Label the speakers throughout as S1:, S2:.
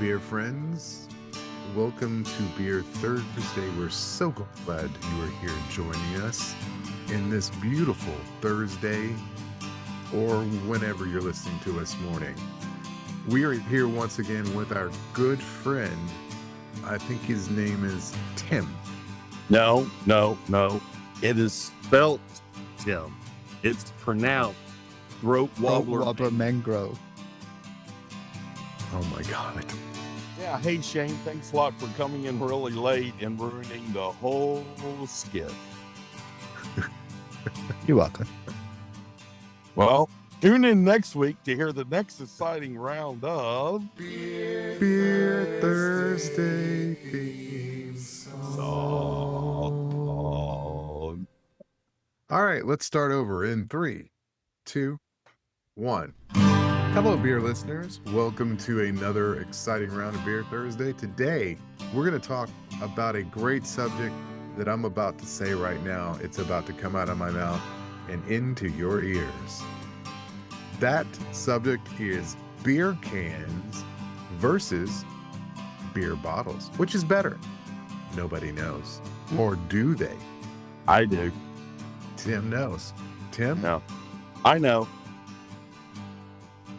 S1: beer friends. Welcome to Beer Thursday. We're so glad you are here joining us in this beautiful Thursday or whenever you're listening to us morning. We are here once again with our good friend. I think his name is Tim.
S2: No. It is spelt Tim. It's pronounced Throat Wobbler
S3: Mangrove.
S1: Oh my God.
S2: Yeah, hey Shane, thanks a lot for coming in really late and ruining the whole skit.
S3: You're welcome.
S2: Well, tune in next week to hear the next exciting round of
S1: Beer Thursday theme song. All right, let's start over in 3, 2, 1. Hello, beer listeners. Welcome to another exciting round of Beer Thursday. Today, we're going to talk about a great subject that I'm about to say right now. It's about to come out of my mouth and into your ears. That subject is beer cans versus beer bottles. Which is better? Nobody knows. Or do they?
S2: I do.
S1: Tim knows. Tim?
S2: No. I know.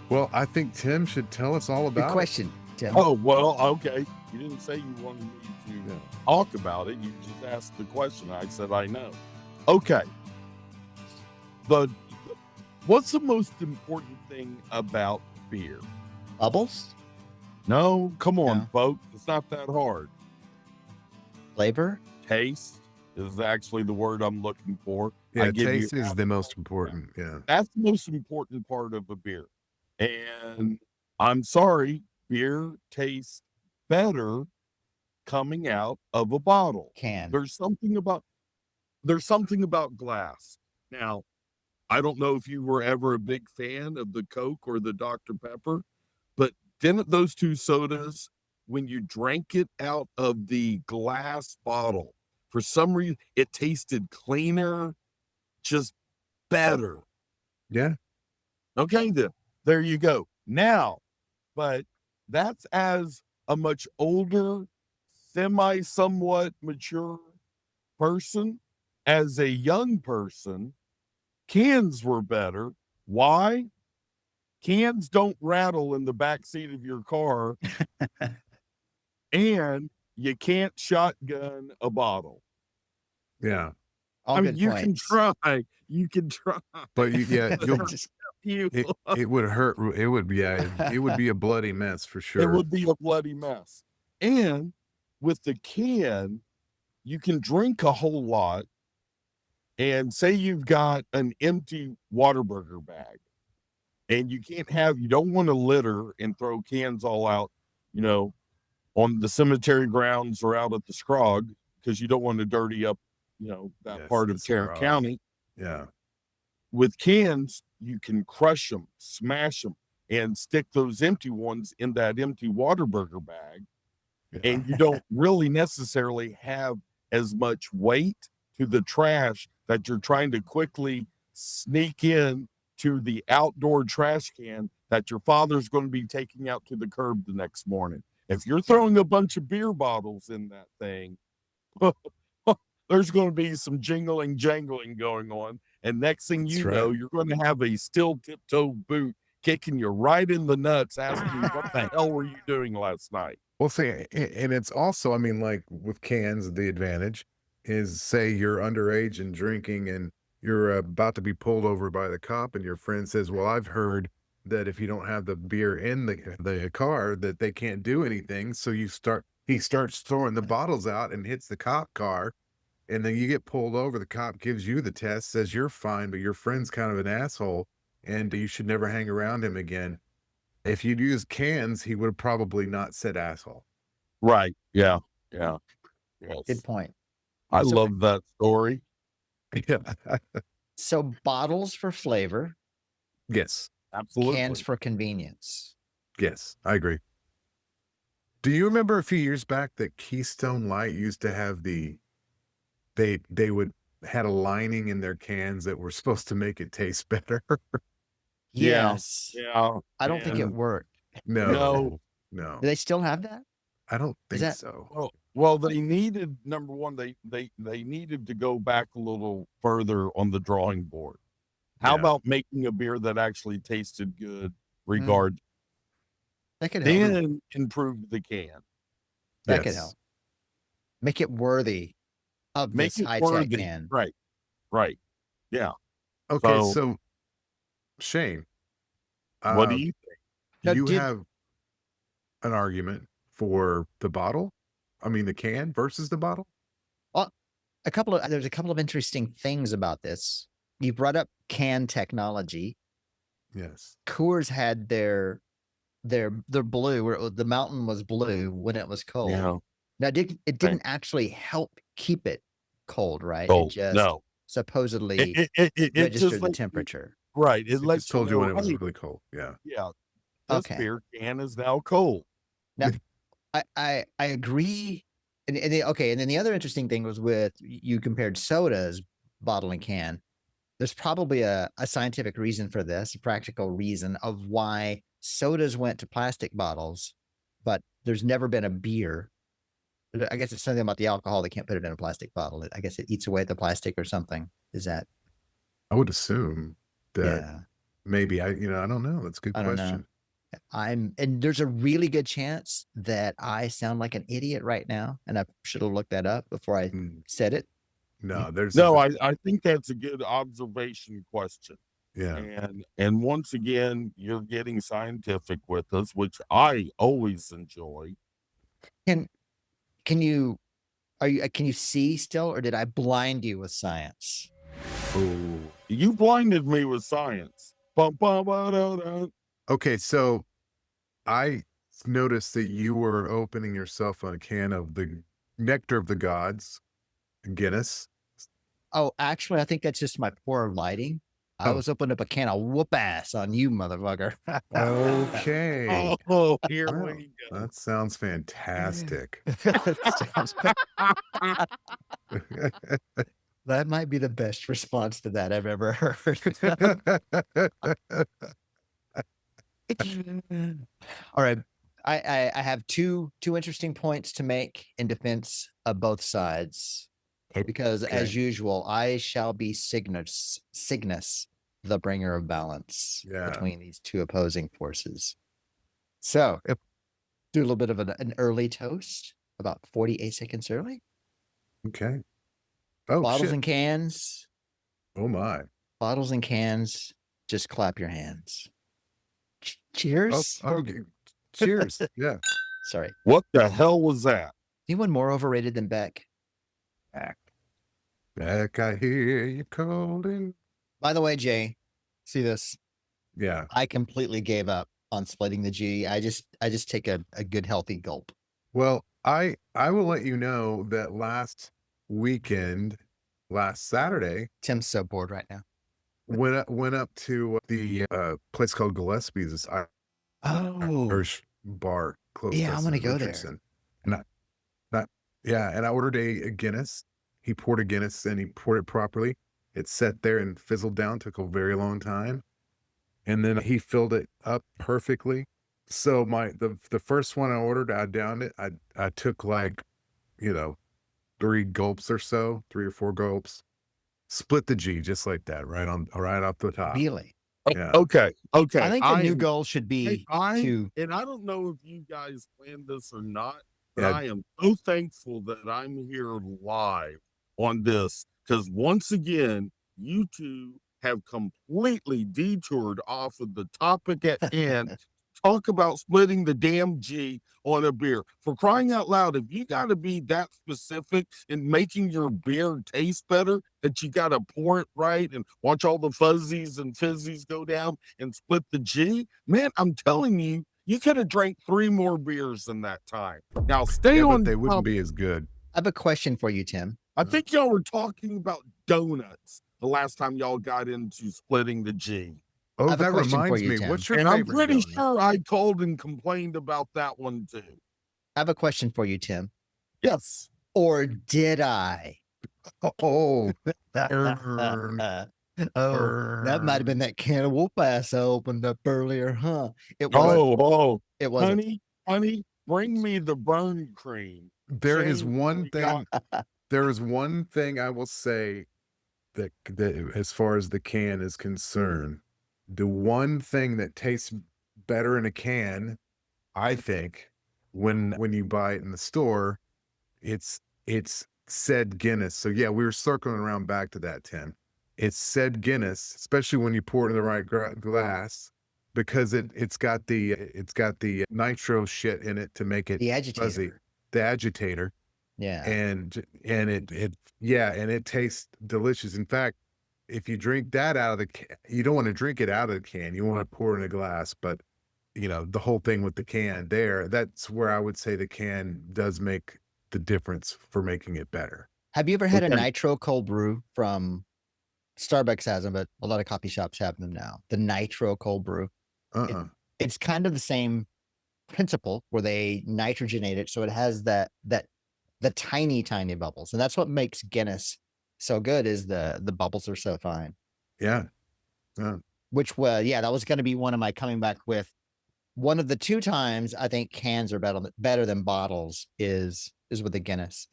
S1: Well, I think Tim should tell us all about
S3: Good question, Tim.
S2: Oh, well, okay. You didn't say you wanted me to talk about it. You just asked the question. I said I know. Okay. What's the most important thing about beer?
S3: Bubbles?
S2: No, come on,
S3: No.
S2: folks. It's not that hard.
S3: Flavor?
S2: Taste is actually the word I'm looking for.
S1: Yeah,
S2: I give
S1: taste
S2: you-
S1: is the most important. Yeah.
S2: That's the most important part of a beer. And I'm sorry, beer tastes better coming out of a bottle.
S3: Can.
S2: There's something about glass. Now, I don't know if you were ever a big fan of the Coke or the Dr. Pepper, but didn't those two sodas, when you drank it out of the glass bottle, for some reason, it tasted cleaner, just better.
S1: Yeah.
S2: Okay, then there you go. Now, but that's as a much older, somewhat mature person. As a young person, cans were better. Why? Cans don't rattle in the back seat of your car, and you can't shotgun a bottle.
S1: Yeah.
S3: All
S2: I mean,
S3: good
S2: you
S3: points.
S2: can try,
S1: But you'll,
S3: Just-
S1: it would hurt. It would be a bloody mess for sure.
S2: It would be a bloody mess. And with the can, you can drink a whole lot. And say you've got an empty Whataburger bag, and you don't want to litter and throw cans all out, on the cemetery grounds or out at the Scrog, because you don't want to dirty up, that
S1: Yes,
S2: part
S1: the
S2: of Tarrant
S1: Scrog.
S2: County.
S1: Yeah.
S2: With cans, you can crush them, smash them, and stick those empty ones in that empty Whataburger bag. And you don't really necessarily have as much weight to the trash that you're trying to quickly sneak in to the outdoor trash can that your father's going to be taking out to the curb the next morning. If you're throwing a bunch of beer bottles in that thing, there's going to be some jangling going on. And next thing
S1: That's
S2: you
S1: right.
S2: know, you're going to have a steel tiptoe boot kicking you right in the nuts, asking you, what the hell were you doing last night?
S1: Well, see, and it's also, I mean, like with cans, the advantage is, say you're underage and drinking and you're about to be pulled over by the cop, and your friend says, well, I've heard that if you don't have the beer in the car, that they can't do anything. So he starts throwing the bottles out and hits the cop car. And then you get pulled over. The cop gives you the test, says you're fine, but your friend's kind of an asshole and you should never hang around him again. If you'd used cans, he would have probably not said asshole.
S2: Right. Yeah. Yeah. Yes.
S3: Good point.
S2: I
S3: So-
S2: love that story.
S1: Yeah.
S3: So bottles for flavor,
S1: Yes.
S2: Absolutely.
S3: cans for convenience.
S1: Yes. I agree. Do you remember a few years back that Keystone Light used to have they had a lining in their cans that were supposed to make it taste better?
S2: Yeah.
S3: Yes.
S2: Yeah.
S3: I don't think it
S2: And
S3: worked.
S1: No.
S2: No.
S1: No,
S3: Do they still have that?
S1: I don't
S3: Is
S1: think
S3: that
S1: so.
S2: Well, they needed number one. They needed to go back a little further on the drawing board. How
S1: Yeah.
S2: about making a beer that actually tasted good,
S3: Mm,
S2: regard
S3: that could help?
S2: then improve the can.
S3: That could
S1: Yes.
S3: help. Make it worthy of
S2: Make
S3: this
S2: it
S3: high tech
S2: worthy.
S3: can.
S2: Right. Yeah.
S1: Okay,
S2: So,
S1: so Shane,
S2: what do
S1: uh,
S2: you
S3: Now,
S1: you
S3: did
S1: have an argument for the bottle? I mean, the can versus the bottle?
S3: well, there's a couple of interesting things about this. You brought up can technology.
S1: Yes.
S3: Coors had their blue, where the mountain was blue when it was cold.
S2: Yeah.
S3: Now, it
S2: Right.
S3: didn't actually help keep it cold, right? It
S2: Cold.
S3: just
S2: No.
S3: supposedly
S2: It just
S3: registered the
S2: let you,
S3: temperature.
S2: right. It
S1: It just
S2: lets you
S1: told you when
S2: know,
S1: it was
S2: hey,
S1: really cold. Yeah.
S2: yeah, this
S3: Okay.
S2: beer can is now cold.
S3: Now, I agree. Okay, and then the other interesting thing was with you compared sodas, bottle and can. There's probably a scientific reason for this, a practical reason of why sodas went to plastic bottles, but there's never been a beer. I guess it's something about the alcohol. They can't put it in a plastic bottle. I guess it eats away at the plastic or something. Is that?
S1: I would assume that
S3: Yeah.
S1: maybe I don't know. That's a good
S3: I don't know.
S1: question.
S3: And there's a really good chance that I sound like an idiot right now, and I should have looked that up before I
S1: Mm,
S3: said it.
S1: No, there's
S2: No, I think that's a good observation question.
S1: yeah.
S2: And once again, you're getting scientific with us, which I always enjoy.
S3: Can you can you see still, or did I blind you with science?
S1: Oh.
S2: You blinded me with science. Bum, bum, ba, da, da.
S1: Okay, so I noticed that you were opening yourself on a can of the Nectar of the Gods, Guinness.
S3: Oh, actually, I think that's just my poor lighting. I
S1: Oh.
S3: was opening up a can of whoop ass on you, motherfucker.
S1: Okay.
S2: Oh, here
S1: Well,
S2: we go.
S1: that sounds fantastic.
S3: Sounds That might be the best response to that I've ever heard. All right. I have two interesting points to make in defense of both sides. Because as
S1: Okay.
S3: usual, I shall be Cygnus, the bringer of balance
S1: Yeah.
S3: between these two opposing forces. So do a little bit of an early toast, about 48 seconds early.
S1: Okay. Oh,
S3: Bottles
S1: shit.
S3: and cans.
S1: Oh, my.
S3: Bottles and cans. Just clap your hands.
S1: Oh,
S3: Cheers.
S1: okay. Cheers. Yeah.
S3: Sorry.
S2: What the hell was that?
S3: Anyone more overrated than Beck?
S1: Back, I hear you calling.
S3: By the way, Jay, see this?
S1: Yeah.
S3: I completely gave up on splitting the G. I just take a good healthy gulp.
S1: Well, I will let you know that last Saturday,
S3: Tim's so bored right now.
S1: went up to the place called Gillespie's, this
S3: Oh,
S1: Irish bar close
S3: yeah,
S1: to
S3: I'm
S1: us
S3: gonna
S1: in
S3: go there.
S1: Richardson. And and I ordered a Guinness. He poured a Guinness and he poured it properly. It sat there and fizzled down, took a very long time. And then he filled it up perfectly. So the first one I ordered, I downed it. I took like, 3 gulps or so, 3 or 4 gulps. Split the G just like that, right off the top.
S3: Really?
S1: Yeah.
S2: Okay.
S3: I think the new goal should
S2: Hey,
S3: be to
S2: and I don't know if you guys planned this or not, but
S1: Yeah.
S2: I am so thankful that I'm here live on this because once again, you two have completely detoured off of the topic at hand. Talk about splitting the damn G on a beer. For crying out loud, if you got to be that specific in making your beer taste better, that you got to pour it right and watch all the fuzzies and fizzies go down and split the G, man, I'm telling you, you could have drank 3 more beers in that time. Now stay
S1: Yeah,
S2: on.
S1: but they wouldn't be as good.
S3: I have a question for you, Tim.
S2: I think y'all were talking about donuts the last time y'all got into splitting the G.
S1: Oh,
S3: I have a
S1: that
S3: question for
S1: reminds
S3: you,
S1: me.
S3: Tim.
S1: What's your
S2: And I'm
S1: favorite
S2: pretty
S1: donut?
S2: sure I called and complained about that one too.
S3: I have a question for you, Tim.
S2: Yes.
S3: Or did I?
S1: Oh,
S3: Oh, that might have been that can of whoop ass I opened up earlier, huh? It wasn't.
S2: Oh,
S3: It wasn't.
S2: honey, honey, bring me the bone cream.
S1: There is
S2: Shane,
S1: one
S2: we
S1: thing.
S2: got-
S1: There is one thing I will say that as far as the can is concerned, the one thing that tastes better in a can, I think, when you buy it in the store, it's said Guinness. So yeah, we were circling around back to that, Tim. It's said Guinness, especially when you pour it in the right glass, because it's got the nitro shit in it to make it
S3: The
S1: fuzzy,
S3: agitator.
S1: the agitator,
S3: Yeah.
S1: and it tastes delicious. In fact, if you drink that out of the can, you don't want to drink it out of the can. You want to pour it in a glass, but the whole thing with the can there, that's where I would say the can does make the difference for making it better.
S3: Have you ever had a
S2: Okay.
S3: nitro cold brew from Starbucks has them, but a lot of coffee shops have them now. The nitro cold brew. It's kind of the same principle where they nitrogenate it, so it has the tiny bubbles, and that's what makes Guinness so good. Is the bubbles are so fine.
S1: Yeah.
S3: Which that was going to be one of my coming back with. One of the 2 times I think cans are better than bottles is with the Guinness.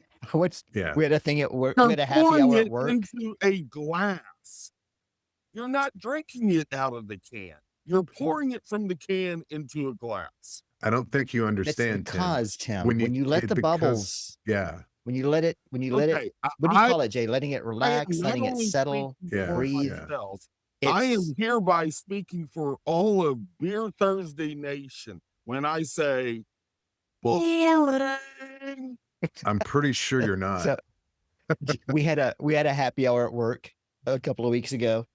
S1: Yeah.
S3: We had a thing at work.
S2: You're
S3: We had a happy
S2: pouring
S3: hour
S2: it
S3: at work.
S2: into a glass. You're not drinking it out of the can. You're pouring it from the can into a glass.
S1: I don't think you
S3: It's
S1: understand,
S3: because Tim,
S1: When
S3: when
S1: you-
S3: you let
S1: it-
S3: the
S1: because-
S3: bubbles,
S1: Yeah.
S3: when you let it,
S2: Okay,
S3: what do you call it, Jay? Letting it relax,
S2: not
S3: letting it
S2: only
S3: settle,
S2: speaking for
S3: breathe.
S2: myself, I am
S3: It's
S2: hereby speaking for all of Beer Thursday Nation when I say boring.
S3: Oh,
S1: I'm pretty sure you're not.
S3: so we had a happy hour at work a couple of weeks ago,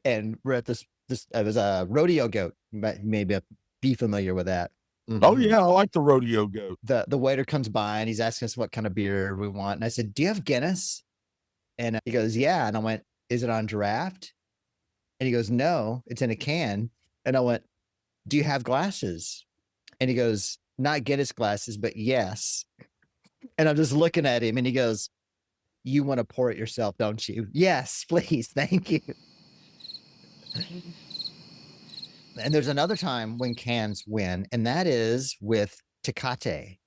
S3: and we're at this it was a rodeo goat. You might maybe be familiar with that.
S2: Oh yeah, I like the rodeo goat.
S3: The waiter comes by and he's asking us what kind of beer we want, and I said, "Do you have Guinness?" And he goes, "Yeah." And I went, "Is it on draft?" And he goes, "No, it's in a can." And I went, "Do you have glasses?" And he goes, "Not Guinness glasses, but yes." And I'm just looking at him, and he goes, "You want to pour it yourself, don't you?" "Yes, please. Thank you." And there's another time when cans win, and that is with Tecate.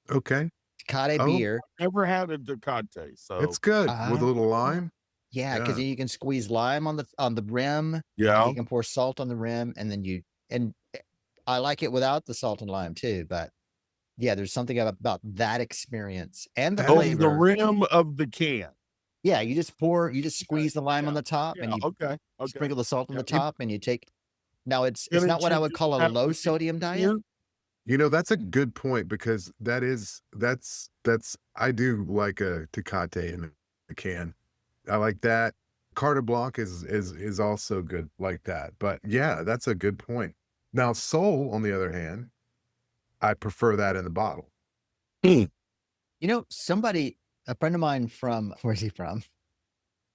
S1: Okay.
S3: Tecate
S1: Oh.
S3: beer.
S2: Never had a Ducati, so
S1: It's good with a little lime.
S3: Yeah, because
S1: Yeah.
S3: you can squeeze lime on the rim.
S2: yeah.
S3: You can pour salt on the rim, and then I like it without the salt and lime too. But yeah, there's something about that experience and the
S1: That
S2: Oh,
S1: is
S3: flavor.
S2: the rim of the can.
S3: Yeah, you just squeeze the lime on the top,
S2: Yeah,
S3: and you
S2: okay.
S3: sprinkle the salt on
S2: Yeah.
S3: the top, and you take. Now it's
S2: Didn't
S3: not what I
S2: you
S3: would
S2: just
S3: call a
S2: have
S3: low
S2: to
S3: sodium diet.
S2: Here?
S1: That's a good point because that's I do like a Tecate in a can. I like that. Carta Blanc is also good like that. But yeah, that's a good point. Now, Sol, on the other hand, I prefer that in the bottle.
S3: A friend of mine from where's he from?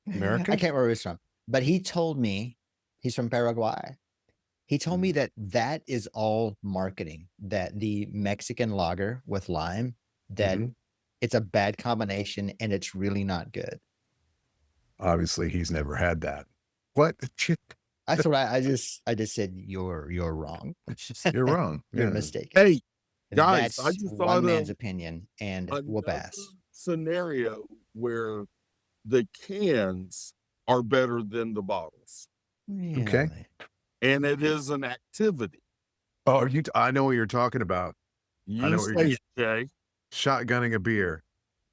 S1: America?
S3: I can't remember where he's from, but he told me he's from Paraguay. He told me that is all marketing, that the Mexican lager with lime, that it's a bad combination and it's really not good.
S1: Obviously, he's never had that. What?
S3: That's what I just said. You're wrong.
S1: You're wrong.
S3: You're
S1: Yeah.
S3: mistaken.
S2: Hey,
S3: And
S2: guys, I
S3: that's
S2: just
S3: one
S2: thought
S3: man's
S2: of
S3: opinion, and we'll
S2: another
S3: pass.
S2: scenario where the cans are better than the bottles,
S1: Okay.
S3: Really?
S2: and it is an activity.
S1: Oh, I know what you're talking about. I know
S2: You
S1: what
S2: say
S1: you're
S2: it, Jay.
S1: shotgunning a beer.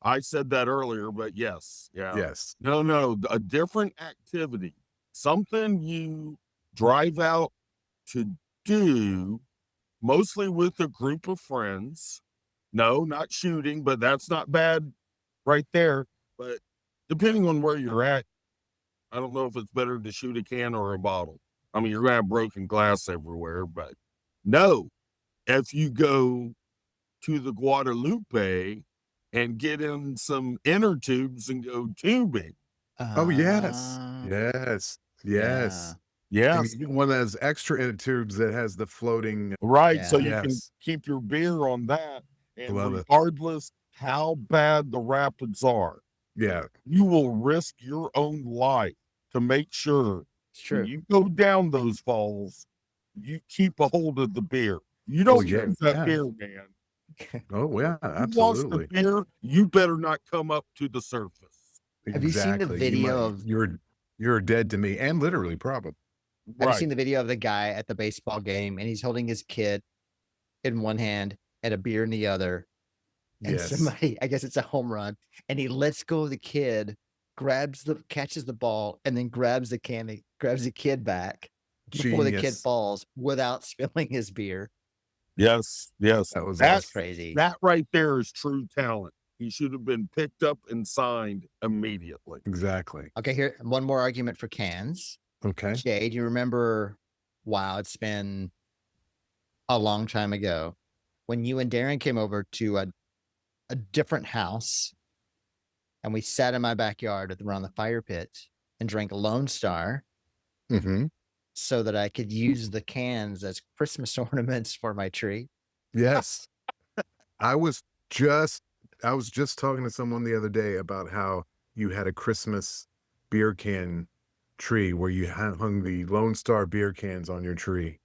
S2: I said that earlier, but yes, yeah.
S1: Yes.
S2: No, a different activity, something you drive out to do, mostly with a group of friends. No, not shooting, but that's not bad right there. But depending on where you're at, I don't know if it's better to shoot a can or a bottle. I mean, you're going to have broken glass everywhere, but no, if you go to the Guadalupe and get in some inner tubes and go tubing.
S1: Oh, yes.
S3: Ah,
S1: Yes. Yes.
S2: Yeah.
S1: And you get one of those extra inner tubes that has the floating.
S2: Right. So
S3: Yeah.
S2: you can
S1: Yes.
S2: keep your beer on that. And
S1: Love it.
S2: regardless how bad the rapids are,
S1: Yeah.
S2: you will risk your own life to make sure
S3: it's true.
S2: when you go down those falls, you keep a hold of the beer. You don't
S1: yeah,
S2: choose that
S1: yeah.
S2: beer, man.
S1: Oh, yeah,
S2: You lost the
S1: absolutely.
S2: beer, you better not come up to the surface.
S3: Have you seen the
S1: Exactly.
S3: video of
S1: You're dead to me, and literally, probably.
S3: have you
S2: Right.
S3: seen the video of the guy at the baseball game and he's holding his kid in one hand and a beer in the other? And
S1: Yes.
S3: somebody, I guess it's a home run, and he lets go of the kid, catches the ball, and then grabs the kid back before the kid
S1: Genius.
S3: falls without spilling his beer.
S2: Yes, yes.
S1: That was
S3: That's
S1: awesome.
S3: crazy.
S2: That right there is true talent. He should have been picked up and signed immediately.
S1: Exactly.
S3: Okay, here, one more argument for cans.
S1: Okay.
S3: Jay, do you remember? Wow, it's been a long time ago when you and Darren came over to a different house and we sat in my backyard around the fire pit and drank Lone Star
S1: Mm-hmm.
S3: so that I could use the cans as Christmas ornaments for my tree.
S1: Yes. I was just talking to someone the other day about how you had a Christmas beer can tree where you hung the Lone Star beer cans on your tree.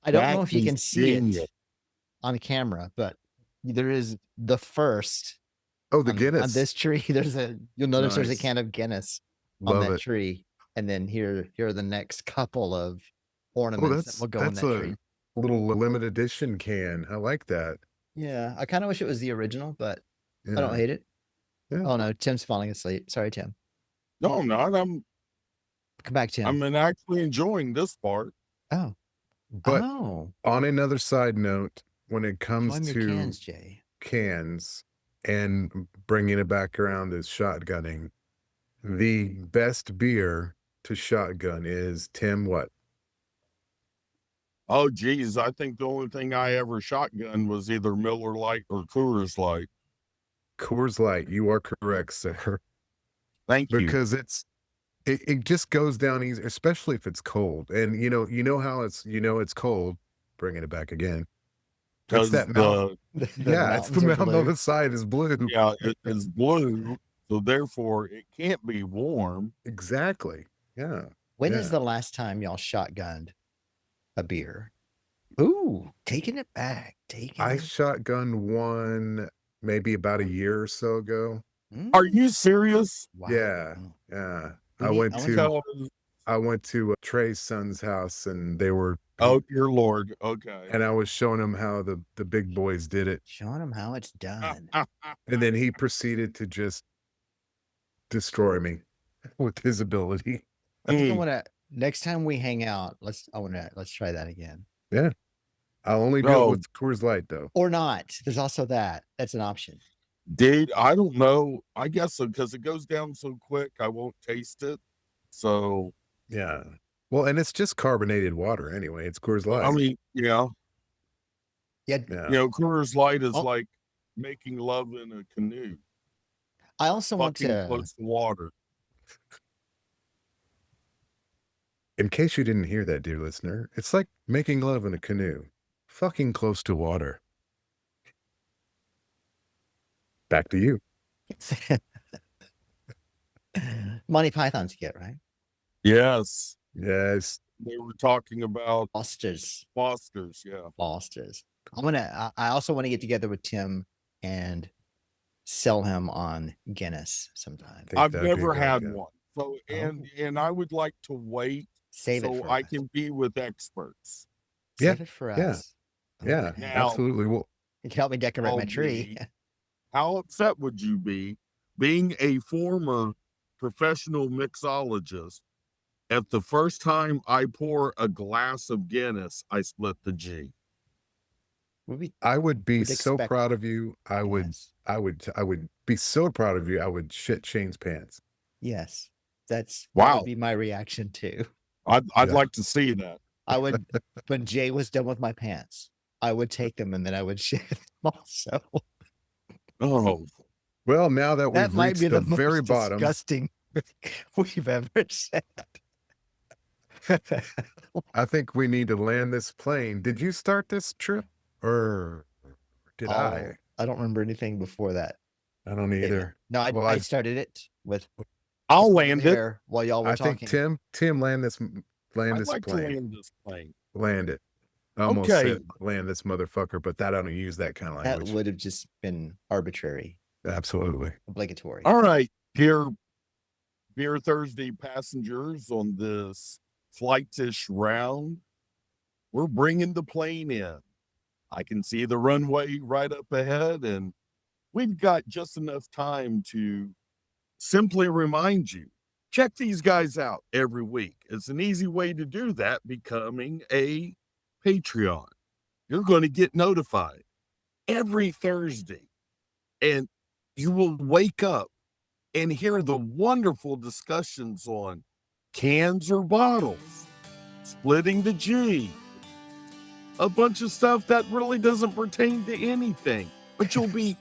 S3: I don't
S2: That
S3: know if you
S2: is
S3: can see
S2: genius.
S3: it on camera, but there is the first
S1: Oh, the
S3: on
S1: Guinness.
S3: this tree. You'll notice there's a
S1: Nice.
S3: can of Guinness on
S1: Love
S3: that
S1: it.
S3: tree. And then here are the next couple of
S1: Oh,
S3: ornaments that will go in
S1: that's
S3: that
S1: a
S3: tree.
S1: little limited edition can. I like that.
S3: Yeah, I kind of wish it was the original, but I don't
S1: Yeah.
S3: hate it.
S1: Yeah.
S3: Oh no, Tim's falling asleep. Sorry, Tim.
S2: No, I'm not.
S3: Come back, Tim.
S2: I'm actually enjoying this part.
S3: Oh,
S1: But
S3: oh,
S1: on another side note, when it comes
S3: climb your
S1: to
S3: cans, Jay.
S1: cans and bringing it back around as shotgunning, the best beer to shotgun is, Tim, what?
S2: Oh, geez. I think the only thing I ever shotgun was either Miller Lite or Coors Light.
S1: Coors Light. You are correct, sir.
S2: Thank you.
S1: Because it just goes down easy, especially if it's cold. And you know how it's cold, bringing it back again. It's
S2: Because
S1: that mountain.
S3: The
S1: Yeah, it's the
S3: mountains are
S1: mountain on
S3: blue.
S1: the side is blue.
S2: yeah, it is blue. So therefore, it can't be warm.
S1: Exactly. Yeah.
S3: When is
S1: Yeah.
S3: the last time y'all shotgunned a beer? Ooh, taking it back.
S1: I shotgunned one maybe about a year or so ago.
S2: Are you serious?
S3: Wow.
S1: Yeah. Yeah.
S3: We
S1: I
S3: need-
S1: went
S3: I
S1: to
S2: So,
S1: I went to Trey's son's house, and they were
S2: oh, dear Lord. Okay.
S1: and I was showing him how the big boys did it,
S3: Showing them how it's done.
S1: and then he proceeded to just destroy me with his ability.
S3: I think I
S2: Mm.
S3: want to next time we hang out. Let's try that again.
S1: I'll only do
S2: No.
S1: it with Coors Light, though.
S3: Or not. There's also that. That's an option.
S2: Dude, I don't know. I guess so, because it goes down so quick, I won't taste it. So,
S1: Yeah. Well, and it's just carbonated water anyway. It's Coors Light.
S2: I mean, yeah,
S3: Yeah.
S1: yeah.
S2: you know, Coors Light is
S3: Oh.
S2: like making love in a canoe,
S3: I also want
S2: fucking
S3: to.
S2: close to water.
S1: In case you didn't hear that, dear listener, it's like making love in a canoe, fucking close to water. Back to you.
S3: Monty Python's skit, right?
S2: Yes.
S1: Yes.
S2: They were talking about
S3: Foster's.
S2: yeah.
S3: Foster's. I also want to get together with Tim and sell him on Guinness sometime.
S1: Think
S2: I've
S1: that'd be a
S2: never
S1: good
S2: had
S1: idea.
S2: one. So, and I would like to wait
S3: Save it
S2: so
S3: for
S2: I
S3: us.
S2: can be with experts.
S1: Yeah,
S3: Save it for
S1: yeah,
S3: us.
S1: Yeah,
S3: Okay.
S2: Now-
S1: absolutely. Well,
S3: You can help me decorate my
S2: Oh,
S3: tree.
S2: me. How upset would you be being a former professional mixologist? At the first time I pour a glass of Guinness, I split the G.
S1: I would be
S3: Would
S1: so
S3: expect-
S1: proud of you. I would be so proud of you. I would shit Shane's pants.
S3: Yes. That
S2: Wow.
S3: would be my reaction too.
S2: I'd
S1: Yeah.
S2: like to see that.
S3: I would, when Jay was done with my pants, I would take them and then I would shit them also.
S2: Oh,
S1: Well, now that
S3: That
S1: we've
S3: might
S1: reached
S3: be
S1: the
S3: the
S1: very
S3: most
S1: bottom,
S3: disgusting we've ever said.
S1: I think we need to land this plane. Did you start this trip, or did I?
S3: I don't remember anything before that.
S1: I don't either.
S3: No,
S1: Well,
S3: I started it with
S2: I'll land it.
S3: there while y'all were
S1: I
S3: talking.
S1: think Tim land this
S2: I'd
S1: this
S2: like to
S1: plane.
S2: land this plane.
S1: Land it. I almost
S2: Okay.
S1: said land this motherfucker, but that I don't use that kind of
S3: That
S1: language.
S3: would have just been arbitrary,
S1: Absolutely.
S3: obligatory.
S2: All right, dear Beer Thursday passengers on this flight-ish round, we're bringing the plane in. I can see the runway right up ahead, and we've got just enough time to simply remind you, check these guys out every week. It's an easy way to do that, becoming a Patreon. You're going to get notified every Thursday, and you will wake up and hear the wonderful discussions on cans or bottles, splitting the G, a bunch of stuff that really doesn't pertain to anything, but you'll be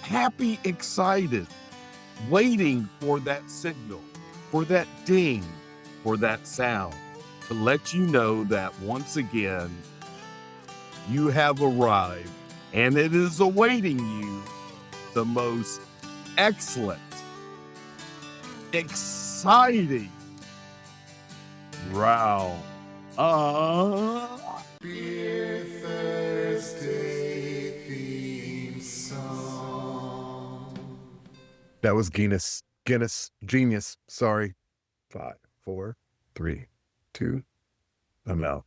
S2: happy, excited, waiting for that signal, for that ding, for that sound to let you know that once again, you have arrived and it is awaiting you the most excellent, exciting round of
S1: Beer Thursday theme song. That was Guinness. Genius. Sorry. 5, 4, 3, 2. I'm out.